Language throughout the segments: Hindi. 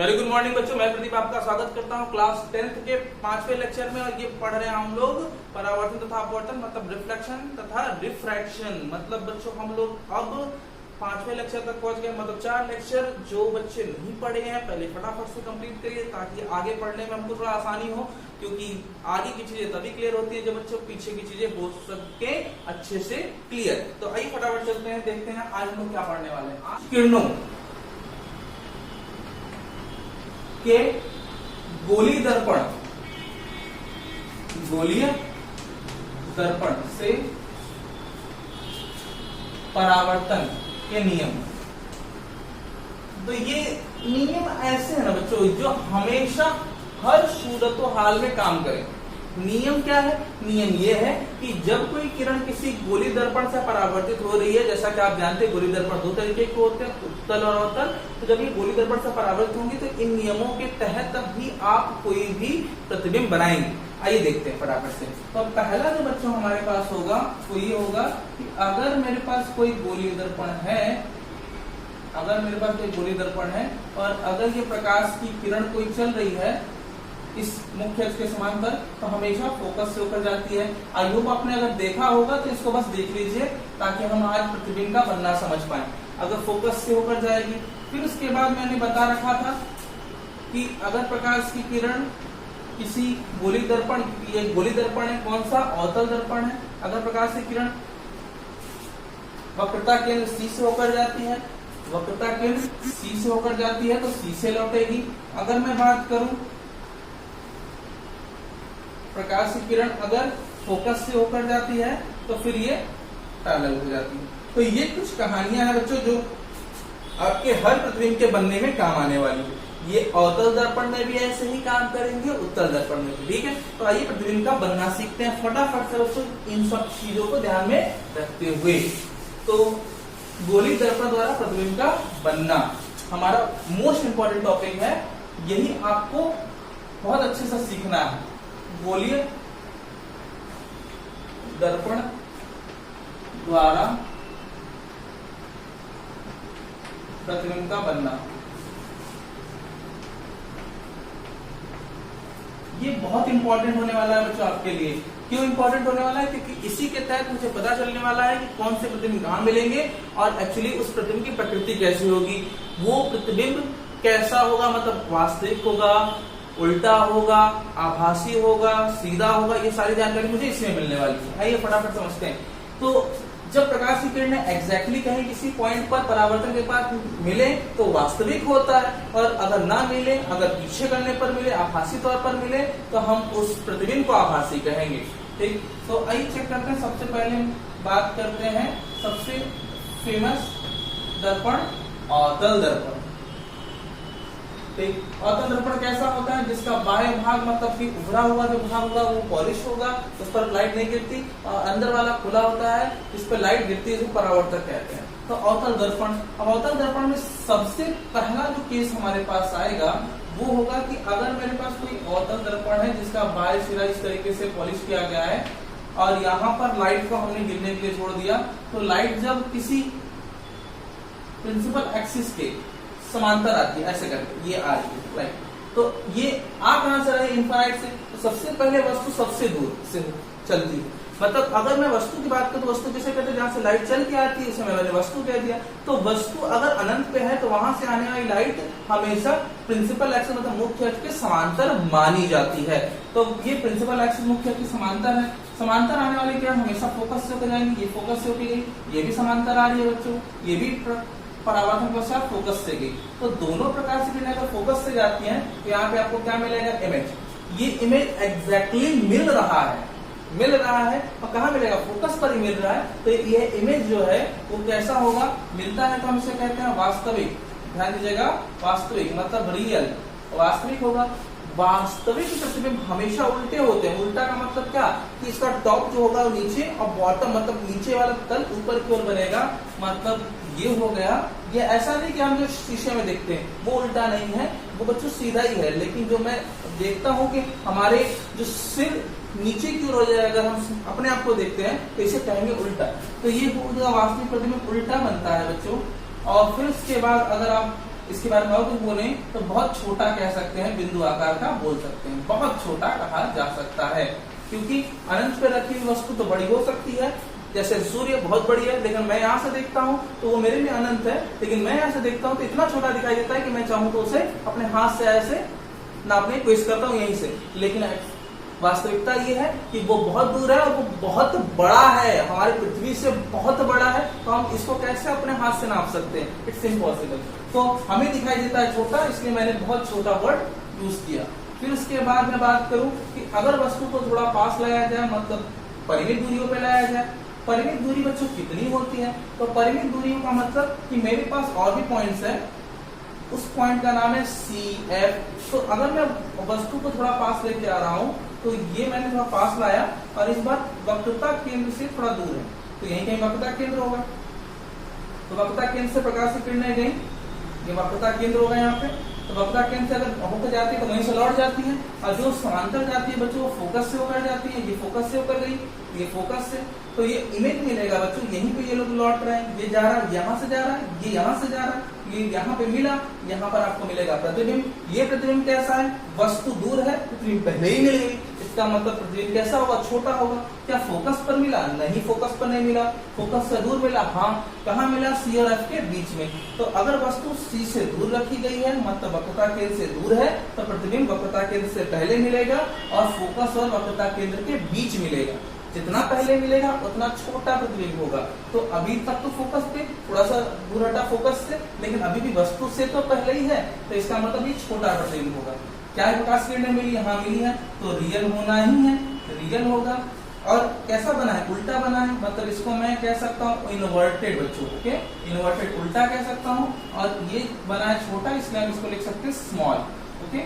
वेरी गुड मॉर्निंग बच्चों, मैं प्रदीप आपका स्वागत करता हूं क्लास 10th के 5वें लेक्चर में। और ये पढ़ रहे हैं हम लोग परावर्तन तथा अपवर्तन मतलब रिफ्लेक्शन तथा रिफ्रैक्शन। मतलब बच्चों हम लोग अब 5वें लेक्चर तक पहुंच गए। मतलब 4 लेक्चर जो बच्चे नहीं पढ़े हैं पहले फटाफट से कंप्लीट करिए ताकि आगे पढ़ने में हमको थोड़ा आसानी हो, क्योंकि आगे की चीजें तभी क्लियर होती है जब बच्चों पीछे की चीजें हो सके अच्छे से क्लियर। तो आइए फटाफट चलते हैं, देखते हैं आज हम लोग क्या पढ़ने वाले हैं। किरणों के गोलीय दर्पण से परावर्तन के नियम। तो ये नियम ऐसे है ना बच्चों जो हमेशा हर सूरत हाल में काम करें। नियम क्या है? नियम ये है कि जब कोई किरण किसी गोलीय दर्पण से परावर्तित हो रही है, जैसा कि आप जानते हैं गोलीय दर्पण 2 तरीके के होते हैं, उत्तल और अवतल। तो जब ये गोलीय दर्पण से परावर्तित होंगी तो इन नियमों के तहत ही आप कोई भी प्रतिबिंब बनाएंगे। आइए देखते हैं फटाफट से। तो पहला जो बच्चों हमारे पास होगा वो ये होगा कि अगर मेरे पास कोई गोलीय दर्पण है, और अगर ये प्रकाश की किरण कोई चल रही है इस मुख्य अक्ष के समांतर, तो हमेशा फोकस से होकर जाती है। आई होप आपने अगर देखा होगा तो इसको बस देख लीजिए ताकि हम आज प्रतिबिंब का बनना समझ पाए। अगर फोकस से होकर जाएगी, फिर उसके बाद मैंने बता रखा था कि अगर प्रकाश की किरण किसी गोलीय दर्पण, ये गोलीय दर्पण है, कौन सा? अवतल दर्पण है। अगर प्रकाश की किरण वक्रता केंद्र C से होकर जाती है, तो C से लौटेगी। अगर मैं बात करूं प्रकाश की किरण अगर फोकस से होकर जाती है तो फिर ये पैरेलल हो जाती है। तो ये कुछ कहानियां हैं बच्चों जो आपके हर प्रतिबिंब के बनने में काम आने वाली है। ये अवतल दर्पण में भी ऐसे ही काम करेंगे, उत्तल दर्पण में भी। ठीक है, तो आइए प्रतिबिंब का बनना सीखते हैं फटाफट से बच्चों, इन सब चीजों को ध्यान में रखते हुए। तो गोलीय दर्पण द्वारा प्रतिबिंब का बनना हमारा मोस्ट इंपॉर्टेंट टॉपिक है, यही आपको बहुत अच्छे से सीखना है। गोलीय दर्पण द्वारा प्रतिबिंब का बनना, ये बहुत इंपॉर्टेंट होने वाला है बच्चों आपके लिए। क्यों इंपॉर्टेंट होने वाला है? क्योंकि इसी के तहत मुझे पता चलने वाला है कि कौन से प्रतिबिंब कहां मिलेंगे और एक्चुअली उस प्रतिबिंब की प्रकृति कैसी होगी, वो प्रतिबिंब कैसा होगा, मतलब वास्तविक होगा, उल्टा होगा, आभासी होगा, सीधा होगा, ये सारी जानकारी मुझे इसमें मिलने वाली है। आइए फटाफट समझते हैं। तो जब प्रकाश की किरणें एग्जैक्टली कहीं किसी पॉइंट पर परावर्तन के बाद मिले तो वास्तविक होता है, और अगर ना मिले, अगर पीछे करने पर मिले, आभासी तौर पर मिले, तो हम उस प्रतिबिंब को आभासी कहेंगे। ठीक, तो आइए चेक करते हैं। सबसे पहले बात करते हैं सबसे फेमस दर्पण, अवतल दर्पण। अवतल दर्पण कैसा होता है? जिसका बाह्य भाग मतलब कि उभरा हुआ जो भाग होगा वो पॉलिश होगा, उस पर लाइट नहीं गिरती, और अंदर वाला खुला होता है, इस पर लाइट गिरती है, इसको परावर्तक कहते हैं। तो अवतल दर्पण, अब अवतल दर्पण में सबसे पहला जो केस हमारे पास आएगा वो होगा कि अगर मेरे पास कोई अवतल दर्पण है जिसका बाह्य सिरा इस तरीके से पॉलिश किया गया है और यहाँ पर लाइट को हमने गिरने के लिए छोड़ दिया, तो लाइट जब किसी प्रिंसिपल एक्सिस के समांतर आती है ऐसे करके, ये आ रही है लाइट, तो ये आ कहां से रहे? इनफाइनाइट से। तो सबसे पहले वस्तु सबसे दूर से चलती है। मतलब अगर मैं वस्तु की बात करूं तो वस्तु किसे कहते हैं? जहां से लाइट चल के आती है, उसे मैंने वस्तु कह दिया। तो वस्तु अगर अनंत पे है तो वहां से आने वाली लाइट हमेशा प्रिंसिपल एक्सिस मतलब मुख्य अक्ष के समांतर मानी जाती है। तो ये प्रिंसिपल एक्सिस मुख्य अक्ष के समांतर है। समांतर आने वाली किरण हमेशा फोकस से होकर जाएंगी। ये फोकस से होकर गई, ये भी समांतर आ रही है बच्चों, ये भी परावर्तन के पश्चात फोकस से गई। तो दोनों प्रकार से किरणें अगर फोकस से जाती हैं तो यहाँ पे आपको क्या मिलेगा? इमेज। ये इमेज एग्जैक्टली मिल रहा है, और कहाँ मिलेगा? फोकस पर ही मिल रहा है। तो ये इमेज जो है वो कैसा होगा? मिलता है तो हम इसे कहते हैं वास्तविक। ध्यान दीजिएगा, वास्तविक मतलब रियल, वास्तविक होगा। वास्तविक प्रतिबिंब हमेशा उल्टे होते हैं। उल्टा का मतलब क्या? कि इसका टॉप जो होगा वो नीचे और बॉटम मतलब नीचे वाला तल ऊपर की ओर बनेगा। मतलब ये हो गया। ये ऐसा नहीं कि हम जो शीशे में देखते हैं वो उल्टा नहीं है, वो बच्चों सीधा ही है। लेकिन जो मैं देखता हूँ कि हमारे जो सिर नीचे की ओर हो जाए, अगर हम अपने आप को देखते हैं तो इसे कहेंगे उल्टा। तो ये वास्तविक प्रतिबिंब उल्टा बनता है बच्चों। और फिर उसके बाद अगर आप इसके बारे में और कुछ बोले तो बहुत छोटा कह सकते हैं, बिंदु आकार का बोल सकते हैं, बहुत छोटा कहा जा सकता है। क्योंकि अनंत पे रखी हुई वस्तु तो बड़ी हो सकती है, जैसे सूर्य बहुत बड़ी है, लेकिन मैं यहाँ से देखता हूँ तो वो मेरे लिए अनंत है, लेकिन मैं यहाँ से देखता हूँ तो इतना छोटा दिखाई देता है कि मैं चाहूँ तो उसे अपने हाथ से ऐसे नापने की कोशिश करता हूँ यहीं से। लेकिन वास्तविकता ये है कि वो बहुत दूर है और वो बहुत बड़ा है, हमारी पृथ्वी से बहुत बड़ा है, तो हम इसको कैसे अपने हाथ से नाप सकते हैं? It's impossible. तो हमें दिखाई देता है छोटा, इसलिए मैंने बहुत छोटा वर्ड यूज किया। फिर उसके बाद मैं बात करूं कि अगर वस्तु को थोड़ा पास लाया जाए, मतलब परिमित दूरियों पे लाया जाए। परिमित दूरी बच्चों कितनी होती है? तो परिमित दूरियों का मतलब कि मेरे पास और भी पॉइंट्स है, उस पॉइंट का नाम है CF। तो अगर मैं वस्तु को थोड़ा पास लेके आ रहा हूँ तो ये मैंने थोड़ा पास लाया और इस बार वक्रता केंद्र से थोड़ा दूर है, तो यही कहीं वक्रता केंद्र होगा। तो वक्रता केंद्र से प्रकाश की किरणें गई, ये वक्रता केंद्र होगा यहाँ पे। तो वक्रता केंद्र से अगर होकर जाती है तो वहीं से लौट जाती है, और जो समांतर जाती है बच्चों वो फोकस से होकर जाती है। ये फोकस से होकर गई, ये फोकस से, तो ये इमेज मिलेगा बच्चों, यहीं पे ये लोग लौट रहे हैं, ये जा रहा है यहाँ से जा रहा है, ये यहाँ से जा रहा है, ये यहाँ पे मिला, यहाँ पर आपको मिलेगा प्रतिबिंब। ये प्रतिबिंब कैसा है? वस्तु दूर है, प्रतिबिंब पहले ही मिल गई, इसका मतलब प्रतिबिंब कैसा होगा? छोटा होगा। क्या फोकस पर मिला? नहीं, फोकस पर नहीं मिला, फोकस से दूर मिला। हाँ, कहाँ मिला? C और F के बीच में। तो अगर वस्तु C से दूर रखी गई है, मतलब वक्रता केंद्र से दूर है, तो प्रतिबिंब वक्रता केंद्र से पहले मिलेगा और फोकस और वक्रता केंद्र के बीच मिलेगा। जितना पहले मिलेगा उतना छोटा प्रतिबिंब होगा। तो अभी तक तो फोकस पे थोड़ा सा दूर हटा फोकस से, लेकिन अभी भी वस्तु से तो पहले ही है, तो इसका मतलब ये छोटा प्रतिबिंब होगा। क्या प्रकाश किरणें मिली? यहाँ मिली है, तो रियल होना ही है, रियल होगा। और कैसा बना है? उल्टा बना है, मतलब इसको मैं कह सकता हूँ इन्वर्टेड बच्चों, ओके, इन्वर्टेड उल्टा कह सकता हूँ। और ये बना है छोटा, इसलिए हम इसको लिख सकते हैं स्मॉल, ओके।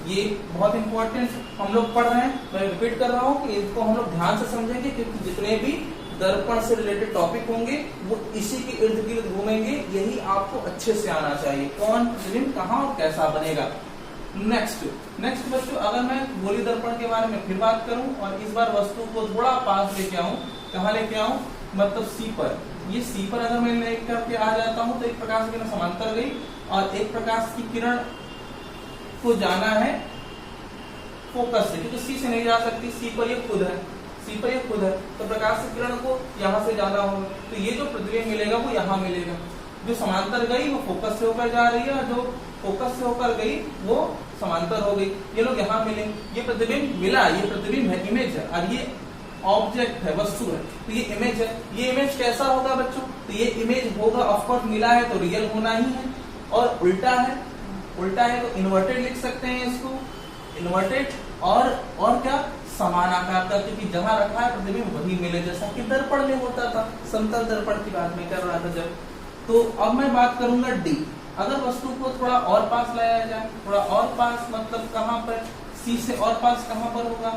ये बहुत इंपॉर्टेंट हम लोग पढ़ रहे हैं, मैं रिपीट कर रहा हूँ कि इसको हम लोग ध्यान से समझेंगे, क्योंकि जितने भी दर्पण से रिलेटेड टॉपिक होंगे वो इसी के इर्द गिर्द घूमेंगे, यही आपको अच्छे से आना चाहिए, कौन प्रतिबिंब कहाँ और कैसा बनेगा। नेक्स्ट बच्चों, अगर मैं गोली दर्पण के बारे में फिर बात करूं और इस बार वस्तु को थोड़ा पास लेके आऊं, कहाँ लेके आऊं? मतलब C पर। ये C पर अगर मैं लेकर करके आ जाता हूं तो एक प्रकाश की किरण समांतर गई और एक प्रकाश की किरण को जाना है फोकस से, क्योंकि C से नहीं जा सकती, C पर ये खुद है, C पर ये खुद है, तो प्रकाश की किरण को यहाँ से जाना होगा। तो ये जो प्रतिबिंब मिलेगा वो यहाँ मिलेगा। जो समांतर गई वो फोकस से होकर जा रही है, और जो फोकस से होकर गई वो समांतर हो गई। ये लोग यहाँ मिले, ये प्रतिबिंब मिला, ये प्रतिबिंब है, इमेज है, और ये ऑब्जेक्ट है, वस्तु है, तो ये इमेज है। ये इमेज कैसा होगा बच्चों? तो ये इमेज होगा, ऑफकोर्स मिला है तो रियल होना ही है। और उल्टा है, उल्टा है तो इन्वर्टेड लिख सकते हैं इसको, इन्वर्टेड। और क्या? समान आकार का, क्योंकि जहां रखा है प्रतिबिंब वही मिले, जैसा कि दर्पण में होता था, समतल दर्पण की बात मैं कर रहा था जब। तो अब मैं बात करूंगा D। अगर वस्तु को थोड़ा और पास लाया जाए, थोड़ा और पास मतलब कहाँ पर? C से और पास कहाँ पर होगा?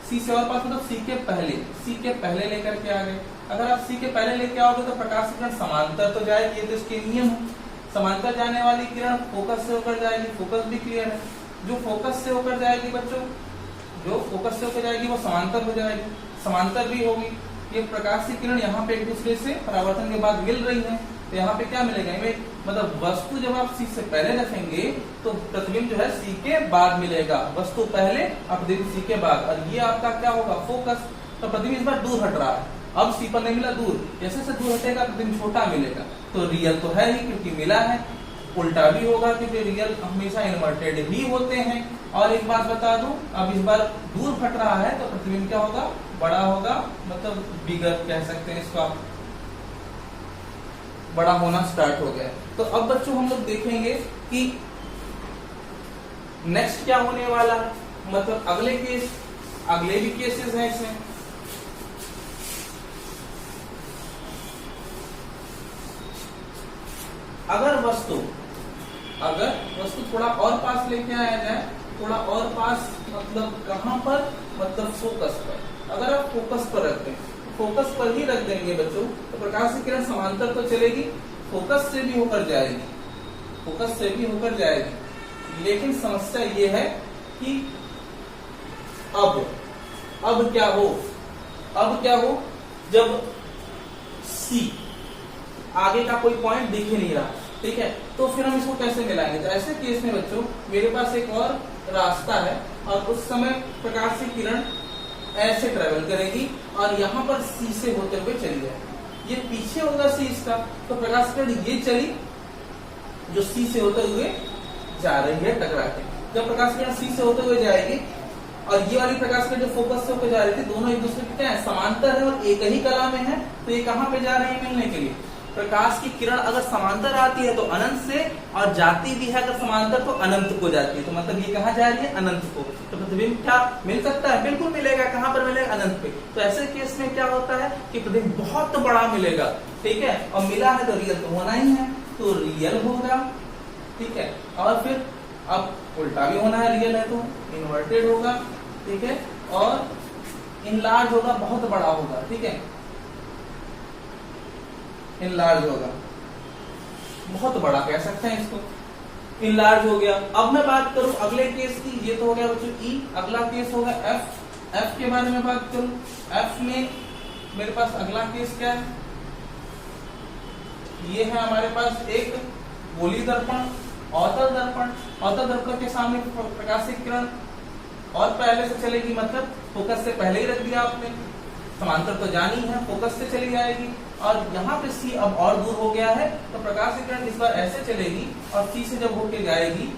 C से और पास मतलब C के पहले लेकर के आ गए। अगर आप C के पहले लेके आओगे तो प्रकाश की किरण समांतर तो जाएगी, ये तो इसके नियम है। समांतर जाने वाली किरण फोकस से होकर जाएगी, फोकस भी क्लियर है। जो फोकस से होकर जाएगी बच्चों, जो फोकस से होकर जाएगी वो समांतर हो जाएगी, समांतर भी होगी। ये प्रकाश की किरण यहाँ पे एक दूसरे से परावर्तन के बाद मिल रही है, तो यहाँ पे क्या मिलेगा? इमेज, मतलब वस्तु जब आप C से पहले रखेंगे तो प्रतिबिंब जो है C के बाद मिलेगा, वस्तु पहले और प्रतिबिंब C के बाद। और ये आपका क्या होगा? फोकस। तो प्रतिबिंब इस बार दूर हट रहा है, अब C पर नहीं मिला, दूर, जैसे से दूर हटेगा प्रतिबिंब छोटा मिलेगा, तो रियल तो है ही क्योंकि मिला है। उल्टा भी होगा क्योंकि रियल हमेशा इन्वर्टेड ही होते हैं। और एक बात बता दूं, अब इस बार दूर हट रहा है तो प्रतिबिंब क्या होगा? बड़ा होगा, मतलब बिगर कह सकते हैं इसको आप, बड़ा होना स्टार्ट हो गया। तो अब बच्चों हम लोग देखेंगे कि नेक्स्ट क्या होने वाला है, मतलब अगले केस, अगले भी केसेस हैं इसमें। अगर वस्तु थोड़ा और पास लेके आया जाए, थोड़ा और पास मतलब कहां पर? मतलब फोकस पर। अगर आप फोकस पर रखते हैं, फोकस पर ही रख देंगे बच्चों, तो प्रकाश की किरण समांतर तो चलेगी, फोकस से भी होकर जाएगी, फोकस से भी होकर जाएगी। लेकिन समस्या ये है कि अब क्या हो जब C आगे का कोई पॉइंट दिख ही नहीं रहा, ठीक है, तो फिर हम इसको कैसे मिलाएंगे? तो ऐसे केस में बच्चों मेरे पास एक और रास्ता है और उस समय प्रकाश की किरण ऐसे ट्रेवल करेगी और यहाँ पर सी से होते हुए चली जाएगी। ये पीछे होगा सी इसका, तो प्रकाश की किरण ये चली जो सी से होते हुए जा रही है टकरा के। जब प्रकाश की किरण सी से होते हुए जाएगी और ये वाली प्रकाश किरण जो फोकस से होकर जा रही थी, दोनों एक दूसरे के क्या है? समांतर है और एक ही कला में है, तो ये कहाँ पे जा रही है मिलने के लिए? प्रकाश की किरण अगर समांतर आती है तो अनंत से, और जाती भी है अगर समांतर तो अनंत को जाती है। तो मतलब ये कहाँ जा रही है? अनंत को। तो प्रतिबिंब क्या मिल सकता है? बिल्कुल मिलेगा। कहाँ पर मिलेगा? अनंत पे। तो ऐसे केस में क्या होता है कि प्रतिबिंब बहुत बड़ा मिलेगा, ठीक है, और मिला है तो रियल तो होना ही है, तो रियल होगा, ठीक है। और फिर अब उल्टा भी होना है, रियल है तो इन्वर्टेड होगा, ठीक है, और इनलार्ज होगा, बहुत बड़ा होगा, ठीक है, इनलार्ज होगा, बहुत बड़ा कह सकते हैं इसको, इनलार्ज हो गया। अब मैं बात करूं अगले केस की, ये तो हो गया बच्चों ई। अगला केस होगा एफ। एफ के बारे में बात करूं, एफ में मेरे पास अगला केस क्या है? ये है हमारे पास एक गोली दर्पण, अवतल दर्पण। अवतल दर्पण के सामने प्रकाश की किरण और पहले से चलेगी, मतलब फोकस से पहले ही रख दिया आपने, समांतर तो जानी है, फोकस से चली जाएगी। और यहाँ पे सी अब और दूर हो गया है, तो प्रकाश की किरण इस बार ऐसे चलेगी और सी से जब होकर जाएगी,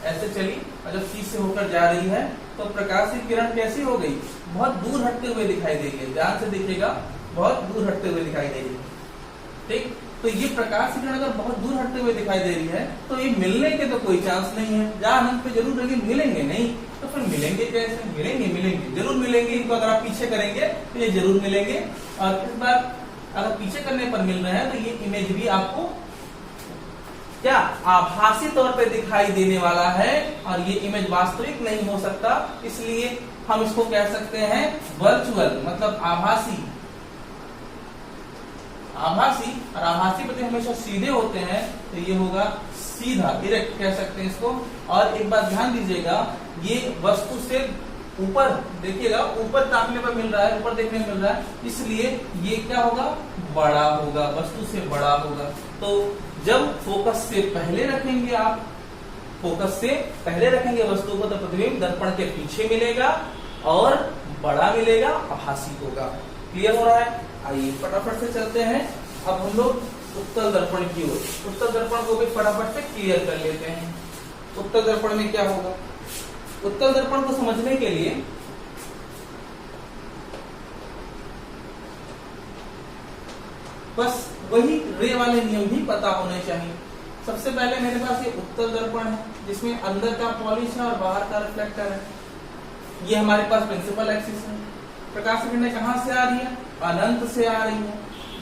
ऐसे चली और जब सी से होकर जा रही है तो प्रकाश की किरण कैसी हो गई? बहुत दूर हटते हुए दिखाई देगी, ध्यान से देखिएगा, बहुत दूर हटते हुए दिखाई देगी, ठीक। तो ये प्रकाश की किरण अगर बहुत दूर हटते हुए दिखाई दे रही है तो ये मिलने के तो कोई चांस नहीं है, जहां अनंत पे जरूर रहेंगे, मिलेंगे नहीं। तो फिर मिलेंगे कैसे? मिलेंगे जरूर मिलेंगे। इनको अगर आप पीछे करेंगे तो ये जरूर मिलेंगे, और इस बार अगर पीछे करने पर मिल रहे हैं तो ये इमेज भी आपको क्या आभासी तौर पे दिखाई देने वाला है, और ये इमेज वास्तविक नहीं हो सकता, इसलिए हम इसको कह सकते हैं वर्चुअल, मतलब आभासी। आभासी और आभासी प्रति हमेशा सीधे होते हैं, तो ये होगा सीधा, डायरेक्ट कह सकते हैं इसको। और एक बात ध्यान दीजिएगा, ये वस्तु से ऊपर देखिएगा, ऊपर ताकने पर मिल रहा है, ऊपर देखने में मिल रहा है, इसलिए ये क्या होगा? बड़ा होगा, वस्तु से बड़ा होगा। तो जब फोकस से पहले रखेंगे आप, फोकस से पहले रखेंगे वस्तु को, तो प्रतिबिंब दर्पण के पीछे मिलेगा और बड़ा मिलेगा, आभासी होगा। क्लियर हो रहा है? आइए फटाफट से चलते हैं अब हम लोग उत्तल दर्पण की ओर। उत्तल दर्पण को भी फटाफट से क्लियर कर लेते हैं। उत्तल दर्पण में क्या होगा? उत्तल दर्पण को समझने के लिए बस वही रे वाले नियम भी पता होने चाहिए। सबसे पहले मेरे पास ये उत्तल दर्पण है, जिसमें अंदर का पॉलिश है और बाहर का रिफ्लेक्टर है। ये हमारे पास प्रिंसिपल एक्सिस है। प्रकाश की किरणें कहां से आ रही है? अनंत से आ रही है।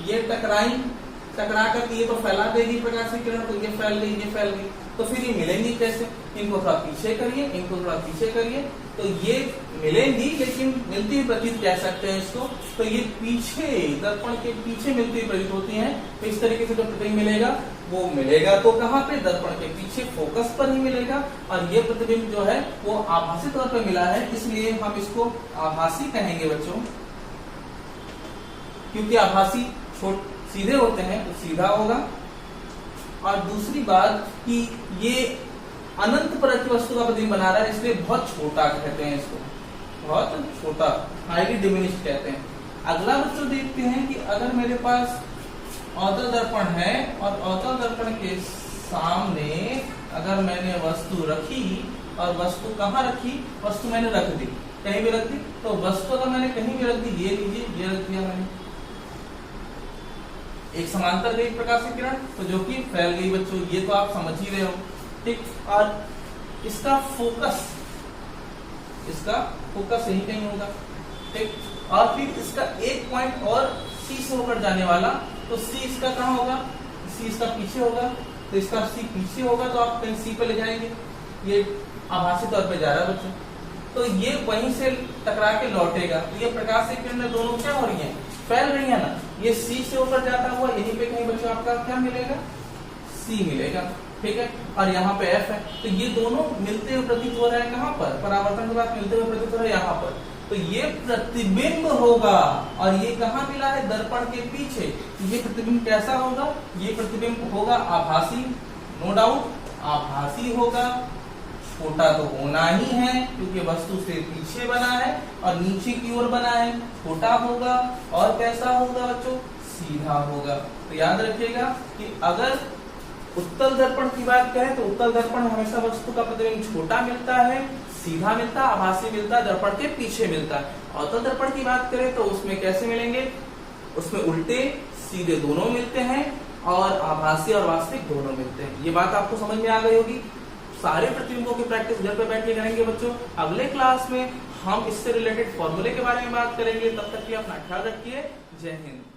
ये टकरा कर ये तो फैला देगी प्रकाश की किरण, तो ये फैल गई, ये फैल गई, तो फिर ये मिलेंगी कैसे? इनको थोड़ा पीछे करिए, इनको थोड़ा पीछे करिए, तो ये मिलेंगी, लेकिन मिलती हुई प्रतीत कह सकते हैं इसको। तो ये पीछे, दर्पण के पीछे मिलती हुई प्रतीत होती हैं। तो इस तरीके से जो प्रतिबिंब मिलेगा वो मिलेगा तो कहाँ पे? दर्पण के पीछे, फोकस पर ही मिलेगा। और ये प्रतिबिंब जो है वो आभासी तौर पर मिला है, इसलिए हम इसको आभासी कहेंगे बच्चों, क्योंकि आभासी सीधे होते हैं तो सीधा होगा। और दूसरी बात कि ये अनंत पर वस्तु का प्रतिबिंब बना रहा है, इसलिए बहुत छोटा कहते हैं इसको, बहुत छोटा, हाईली डिमिनिश्ड कहते हैं। अगला बच्चों देखते हैं कि अगर मेरे पास अवतल दर्पण है और अवतल दर्पण के सामने अगर मैंने वस्तु रखी, और वस्तु कहाँ रखी? वस्तु मैंने रख दी, कहीं भी रख दी, तो वस्तु अगर मैंने कहीं भी रख दी, ये लीजिए, ये रख दिया मैंने, एक समांतर गई प्रकाश की किरण, तो जो कि फैल गई बच्चों, ये तो आप समझ ही रहे हो, ठीक। और इसका फोकस यही कहीं होगा, ठीक। और फिर इसका एक पॉइंट और सी से होकर जाने वाला, तो सी इसका कहाँ होगा? सी इसका पीछे होगा, तो इसका सी पीछे होगा, तो आप कहीं सी पे ले जाएंगे, ये आभासी तौर पे जा रहा है बच्चों, तो ये वहीं से टकरा के लौटेगा। तो ये प्रकाश की किरणें दोनों क्या हो रही हैं? फैल रही है ना। ये सी से होकर जाता हुआ यहीं पे कहीं बच्चों आपका क्या मिलेगा? सी मिलेगा, ठीक है। और यहाँ पे एफ है, तो ये दोनों मिलते हुए प्रतीत हो रहा है कहाँ पर? परावर्तन के बाद मिलते हुए प्रतीत हो रहा है यहाँ पर। तो ये प्रतिबिंब होगा। और ये कहाँ मिला है? दर्पण के पीछे। ये प्रतिबिंब कैसा होगा? ये प्रतिबिंब होगा आभासी, नो डाउट आभासी होगा। छोटा तो होना ही है क्योंकि वस्तु से पीछे बना है और नीचे की ओर बना है, छोटा होगा। और कैसा होगा बच्चों? सीधा होगा। तो याद रखिएगा कि अगर उत्तल दर्पण की बात करें तो उत्तल दर्पण हमेशा वस्तु का प्रतिबिंब छोटा मिलता है, सीधा मिलता है, आभासी मिलता है, दर्पण के पीछे मिलता है। अवतल दर्पण की बात करें तो उसमें कैसे मिलेंगे? उसमें उल्टे सीधे दोनों मिलते हैं और आभासी और वास्तविक दोनों मिलते हैं। ये बात आपको समझ में आ गई होगी। सारे प्रतिबिंबों की प्रैक्टिस घर पे बैठ के करेंगे बच्चों। अगले क्लास में हम इससे रिलेटेड फॉर्मूले के बारे में बात करेंगे। तब तक के लिए अपना ख्याल रखिए। जय हिंद।